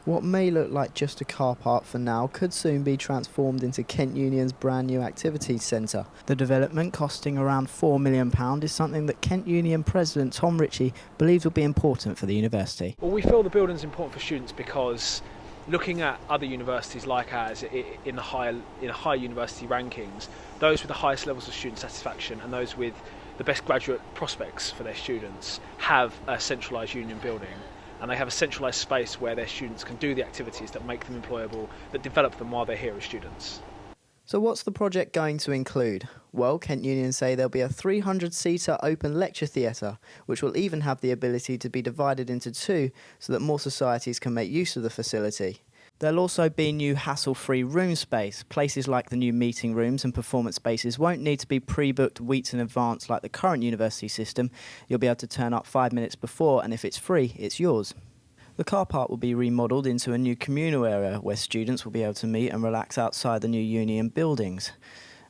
What may look like just a car park for now could soon be transformed into Kent Union's brand new activities centre. The development, costing around £4 million, is something that Kent Union President Tom Ritchie believes will be important for the university. Well, we feel the building is important for students because looking at other universities like ours in high university rankings, those with the highest levels of student satisfaction and those with the best graduate prospects for their students have a centralised union building. And they have a centralised space where their students can do the activities that make them employable, that develop them while they're here as students. So what's the project going to include? Well, Kent Union say there'll be a 300-seater open lecture theatre, which will even have the ability to be divided into two so that more societies can make use of the facility. There'll also be new hassle-free room space. Places like the new meeting rooms and performance spaces won't need to be pre-booked weeks in advance like the current university system. You'll be able to turn up 5 minutes before, and if it's free, it's yours. The car park will be remodelled into a new communal area where students will be able to meet and relax outside the new union buildings.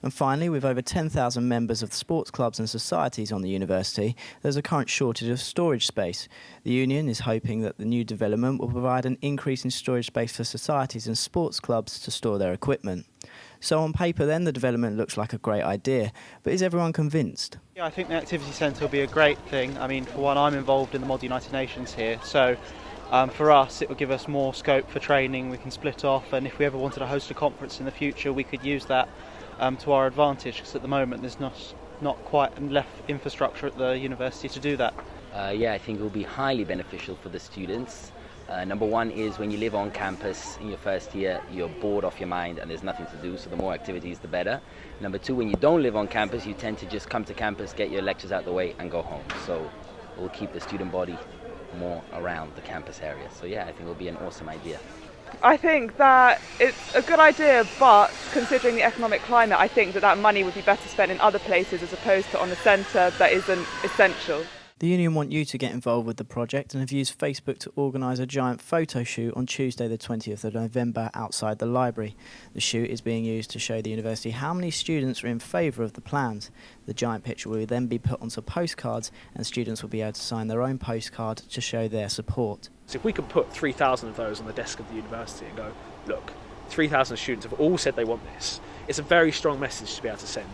And finally, with over 10,000 members of sports clubs and societies on the university, there's a current shortage of storage space. The union is hoping that the new development will provide an increase in storage space for societies and sports clubs to store their equipment. So on paper then, the development looks like a great idea, but is everyone convinced? Yeah, I think the activity centre will be a great thing. I mean, for one, I'm involved in the Mod United Nations here, so for us it will give us more scope for training. We can split off, and if we ever wanted to host a conference in the future, we could use that to our advantage, because at the moment there's not quite enough infrastructure at the university to do that. Yeah, I think it will be highly beneficial for the students. Number one is when you live on campus in your first year, you're bored off your mind and there's nothing to do, so the more activities the better. Number two, when you don't live on campus, you tend to just come to campus, get your lectures out the way and go home. So it will keep the student body more around the campus area. So yeah, I think it will be an awesome idea. I think that it's a good idea, but considering the economic climate, I think that money would be better spent in other places as opposed to on a centre that isn't essential. The union want you to get involved with the project and have used Facebook to organise a giant photo shoot on Tuesday the 20th of November outside the library. The shoot is being used to show the university how many students are in favour of the plans. The giant picture will then be put onto postcards and students will be able to sign their own postcard to show their support. So if we could put 3,000 of those on the desk of the university and go, look, 3,000 students have all said they want this, it's a very strong message to be able to send.